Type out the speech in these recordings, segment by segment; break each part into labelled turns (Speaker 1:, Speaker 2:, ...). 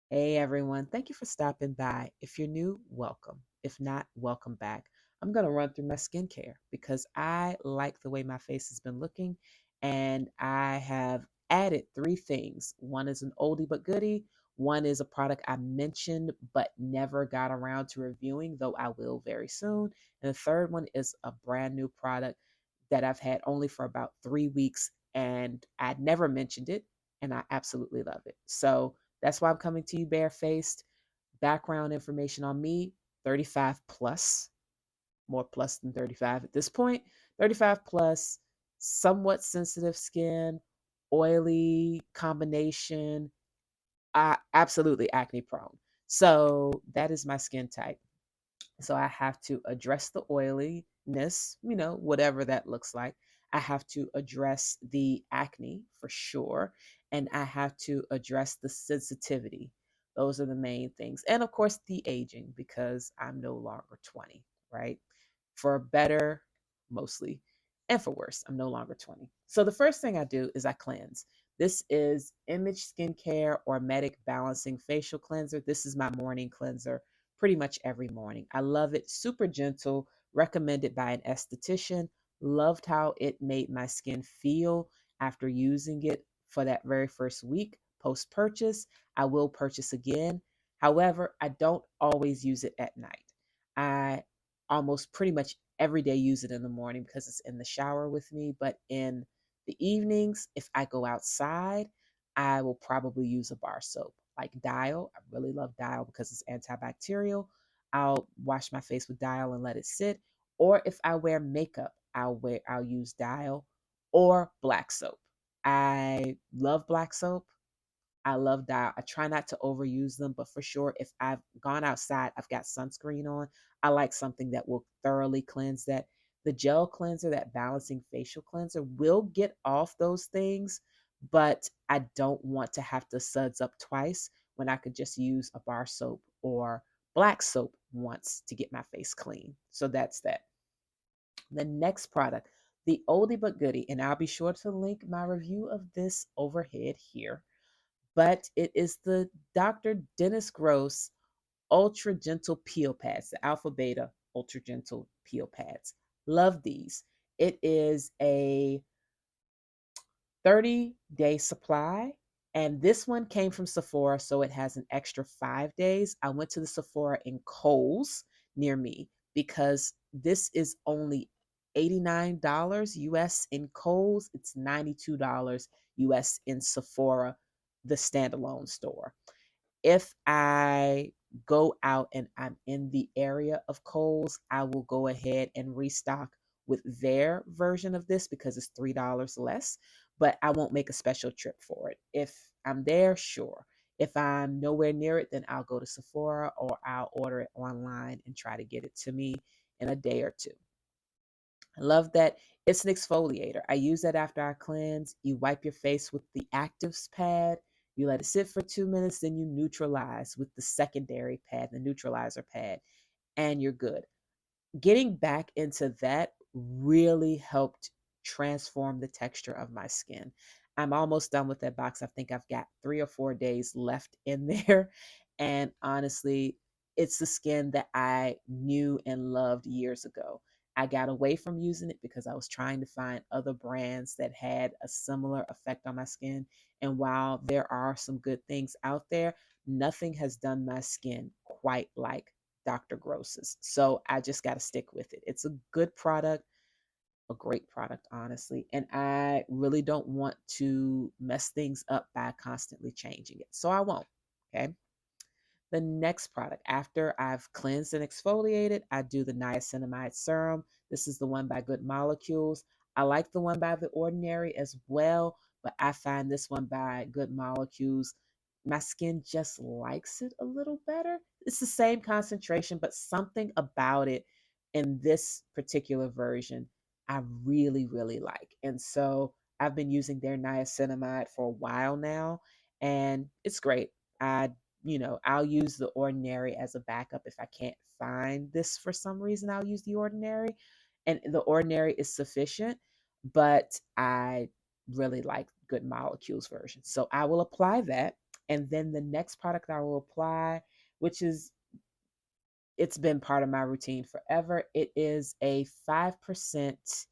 Speaker 1: Hey everyone, thank you for stopping by. If you're new, welcome. If not, welcome back. I'm going to run through my skincare because I like the way my face has been looking, and I have added three things. One is an oldie but goodie, one is a product I mentioned but never got around to reviewing, though I will very soon. And the third one is a brand new product that I've had only for about 3 weeks, and I'd never mentioned it, and I absolutely love it. So, that's why I'm coming to you barefaced. Background information on me: 35 plus, more plus than 35 at this point. 35 plus, somewhat sensitive skin, oily combination, absolutely acne prone. So that is my skin type. So I have to address the oiliness, whatever that looks like. I have to address the acne for sure. And I have to address the sensitivity. Those are the main things. And of course, the aging, because I'm no longer 20, right? For better, mostly, and for worse, I'm no longer 20. So the first thing I do is I cleanse. This is Image Skincare or Medic Balancing Facial Cleanser. This is my morning cleanser pretty much every morning. I love it. Super gentle, recommended by an esthetician. Loved how it made my skin feel after using it for that very first week post purchase. I will purchase again. However, I don't always use it at night. I almost pretty much every day use it in the morning because it's in the shower with me. But in the evenings, if I go outside, I will probably use a bar soap like Dial. I really love Dial because it's antibacterial. I'll wash my face with Dial and let it sit. Or if I wear makeup, I'll use Dial or black soap. I love black soap. I love Dial. I try not to overuse them, but for sure, if I've gone outside, I've got sunscreen on, I like something that will thoroughly cleanse that. The gel cleanser, that balancing facial cleanser, will get off those things, but I don't want to have to suds up twice when I could just use a bar soap or black soap once to get my face clean. So that's that. The next product, the oldie but goodie, and I'll be sure to link my review of this overhead here, but it is the Dr. Dennis Gross Ultra Gentle Peel Pads, the Alpha Beta Ultra Gentle Peel Pads. Love these. It is a 30-day supply, and this one came from Sephora, so it has an extra 5 days. I went to the Sephora in Kohl's near me because this is only $89 US in Kohl's. It's $92 US in Sephora, the standalone store. If I go out and I'm in the area of Kohl's, I will go ahead and restock with their version of this because it's $3 less, but I won't make a special trip for it. If I'm there, sure. If I'm nowhere near it, then I'll go to Sephora or I'll order it online and try to get it to me in a day or two. I love that it's an exfoliator. I use that after I cleanse. You wipe your face with the actives pad, you let it sit for 2 minutes, then you neutralize with the secondary pad, the neutralizer pad, and you're good. Getting back into that really helped transform the texture of my skin. I'm almost done with that box. I think I've got 3 or 4 days left in there. And honestly, it's the skin that I knew and loved years ago. I got away from using it because I was trying to find other brands that had a similar effect on my skin. And while there are some good things out there, nothing has done my skin quite like Dr. Gross's. So I just got to stick with it. It's a good product, a great product, honestly. And I really don't want to mess things up by constantly changing it. So I won't. Okay. The next product, after I've cleansed and exfoliated, I do the niacinamide serum. This is the one by Good Molecules. I like the one by The Ordinary as well, but I find this one by Good Molecules, my skin just likes it a little better. It's the same concentration, but something about it in this particular version I really, really like. And so I've been using their niacinamide for a while now, and it's great. I'll use the Ordinary as a backup if I can't find this for some reason. I'll use the Ordinary, and the Ordinary is sufficient, but I really like Good Molecules version. So I will apply that. And then the next product I will apply, which is, it's been part of my routine forever. It is a 5%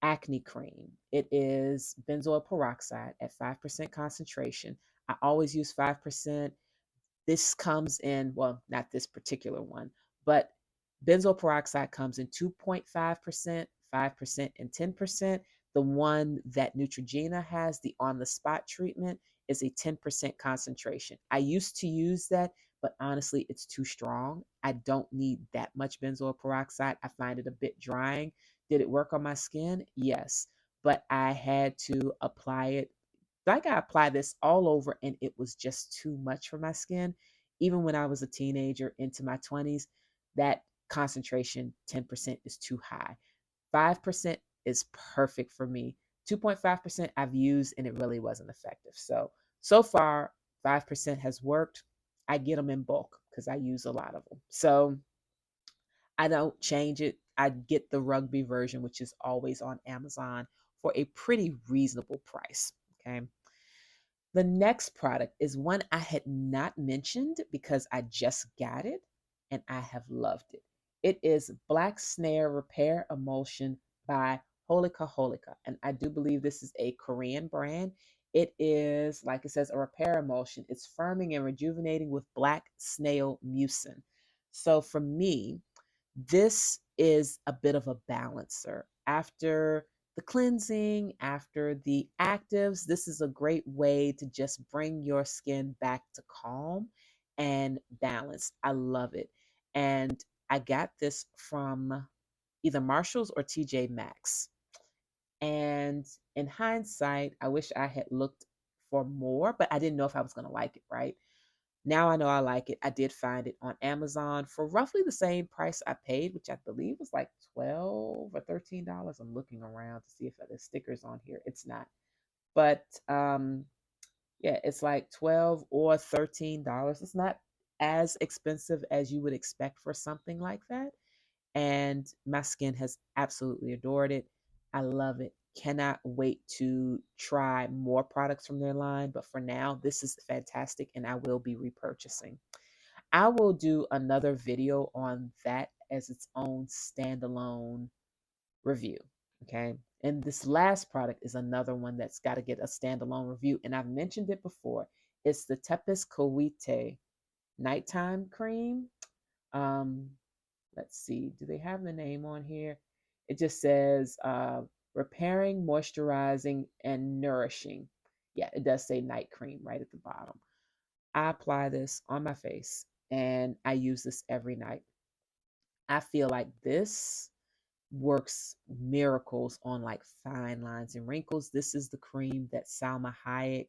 Speaker 1: acne cream. It is benzoyl peroxide at 5% concentration. I always use 5%. This comes in, well, not this particular one, but benzoyl peroxide comes in 2.5%, 5%, and 10%. The one that Neutrogena has, the on the spot treatment, is a 10% concentration. I used to use that, but honestly, it's too strong. I don't need that much benzoyl peroxide. I find it a bit drying. Did it work on my skin? Yes. But I had to apply it, like I applied this all over, and it was just too much for my skin. Even when I was a teenager into my 20s, that concentration, 10%, is too high. 5% is perfect for me. 2.5% I've used and it really wasn't effective. So far, 5% has worked. I get them in bulk because I use a lot of them. So I don't change it. I get the rugby version, which is always on Amazon for a pretty reasonable price. Okay. The next product is one I had not mentioned because I just got it and I have loved it. It is Black Snare Repair Emulsion by Holika Holika. And I do believe this is a Korean brand. It is, like it says, a repair emulsion. It's firming and rejuvenating with black snail mucin. So for me, this is a bit of a balancer. After the cleansing, after the actives, this is a great way to just bring your skin back to calm and balance. I love it. And I got this from either Marshalls or TJ Maxx. And in hindsight, I wish I had looked for more, but I didn't know if I was going to like it, right? Now I know I like it. I did find it on Amazon for roughly the same price I paid, which I believe was like $12 or $13. I'm looking around to see if there's stickers on here. It's not. But yeah, it's like 12 or $13. It's not as expensive as you would expect for something like that. And my skin has absolutely adored it. I love it. Cannot wait to try more products from their line. But for now, this is fantastic and I will be repurchasing. I will do another video on that as its own standalone review. Okay. And this last product is another one that's got to get a standalone review. And I've mentioned it before. It's the Tepes Kowite Nighttime Cream. Um, let's see, do they have the name on here? It just says repairing, moisturizing, and nourishing. Yeah, it does say night cream right at the bottom. I apply this on my face and I use this every night. I feel like this works miracles on like fine lines and wrinkles. This is the cream that Salma Hayek,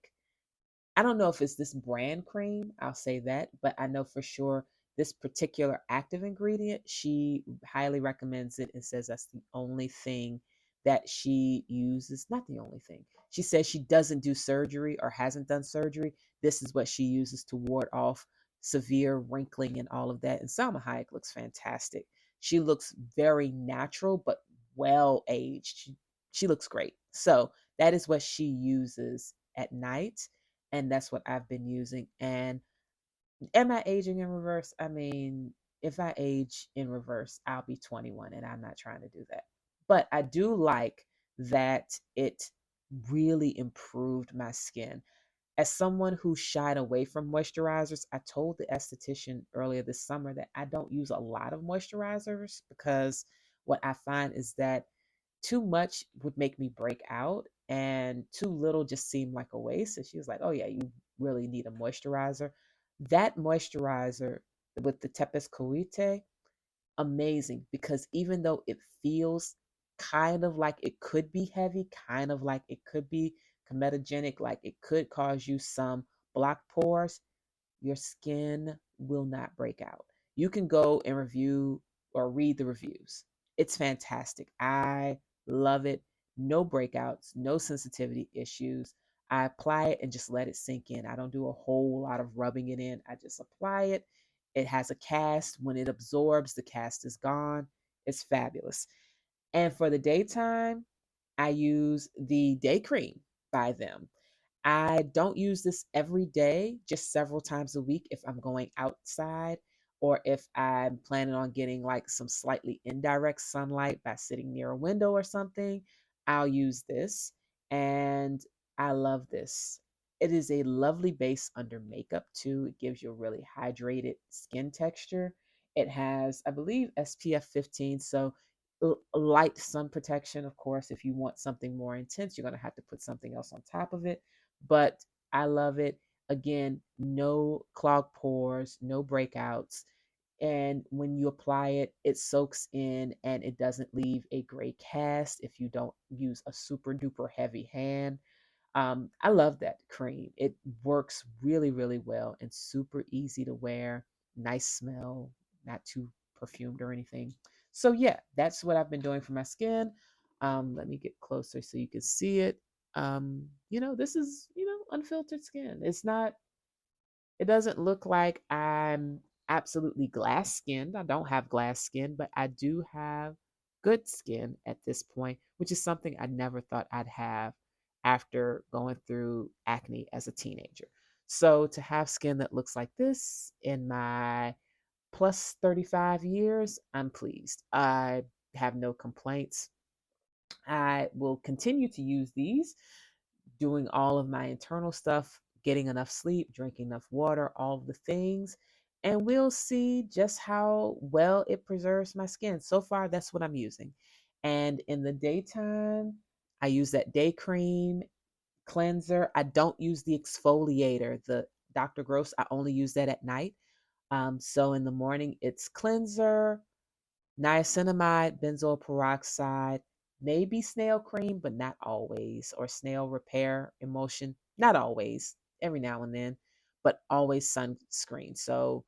Speaker 1: I don't know if it's this brand cream, I'll say that, but I know for sure this particular active ingredient, she highly recommends it and says that's the only thing that she uses. Not the only thing. She says she doesn't do surgery or hasn't done surgery. This is what she uses to ward off severe wrinkling and all of that. And Salma Hayek looks fantastic. She looks very natural, but well aged. She looks great. So that is what she uses at night and that's what I've been using. And am I aging in reverse? I mean, if I age in reverse, I'll be 21, and I'm not trying to do that. But I do like that it really improved my skin. As someone who shied away from moisturizers, I told the esthetician earlier this summer that I don't use a lot of moisturizers because what I find is that too much would make me break out and too little just seemed like a waste. And she was like, oh, yeah, you really need a moisturizer. That moisturizer with the Tepes Kowite, amazing because even though it feels kind of like it could be heavy, kind of like it could be comedogenic, like it could cause you some blocked pores, your skin will not break out. You can go and review or read the reviews. It's fantastic. I love it. No breakouts, no sensitivity issues. I apply it and just let it sink in. I don't do a whole lot of rubbing it in. I just apply it. It has a cast. When it absorbs, the cast is gone. It's fabulous. And for the daytime, I use the day cream by them. I don't use this every day, just several times a week if I'm going outside or if I'm planning on getting like some slightly indirect sunlight by sitting near a window or something. I'll use this, and I love this. It is a lovely base under makeup too. It gives you a really hydrated skin texture. It has, I believe, SPF 15, so light sun protection. Of course, if you want something more intense, you're going to have to put something else on top of it, but I love it. Again, no clogged pores, no breakouts. And when you apply it, it soaks in and it doesn't leave a gray cast if you don't use a super duper heavy hand. I love that cream. It works really, really well and super easy to wear. Nice smell, not too perfumed or anything. So yeah, that's what I've been doing for my skin. Let me get closer so you can see it. This is, unfiltered skin. It doesn't look like I'm absolutely glass skinned. I don't have glass skin, but I do have good skin at this point, which is something I never thought I'd have after going through acne as a teenager. So to have skin that looks like this in my plus 35 years, I'm pleased. I have no complaints. I will continue to use these, doing all of my internal stuff, getting enough sleep, drinking enough water, all of the things. And we'll see just how well it preserves my skin. So far, that's what I'm using. And in the daytime, I use that day cream cleanser. I don't use the exfoliator, the Dr. Gross. I only use that at night. So in the morning, it's cleanser, niacinamide, benzoyl peroxide, maybe snail cream, but not always, or snail repair emulsion, not always, every now and then, but always sunscreen. So,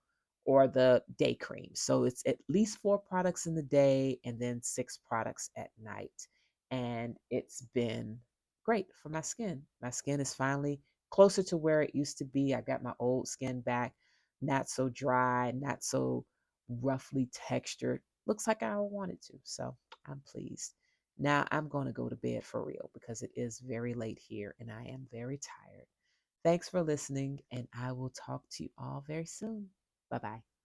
Speaker 1: or the day cream. So it's at least 4 products in the day and then 6 products at night. And it's been great for my skin. My skin is finally closer to where it used to be. I got my old skin back, not so dry, not so roughly textured, looks like I wanted to. So I'm pleased. Now I'm going to go to bed for real because it is very late here and I am very tired. Thanks for listening, and I will talk to you all very soon. Bye bye.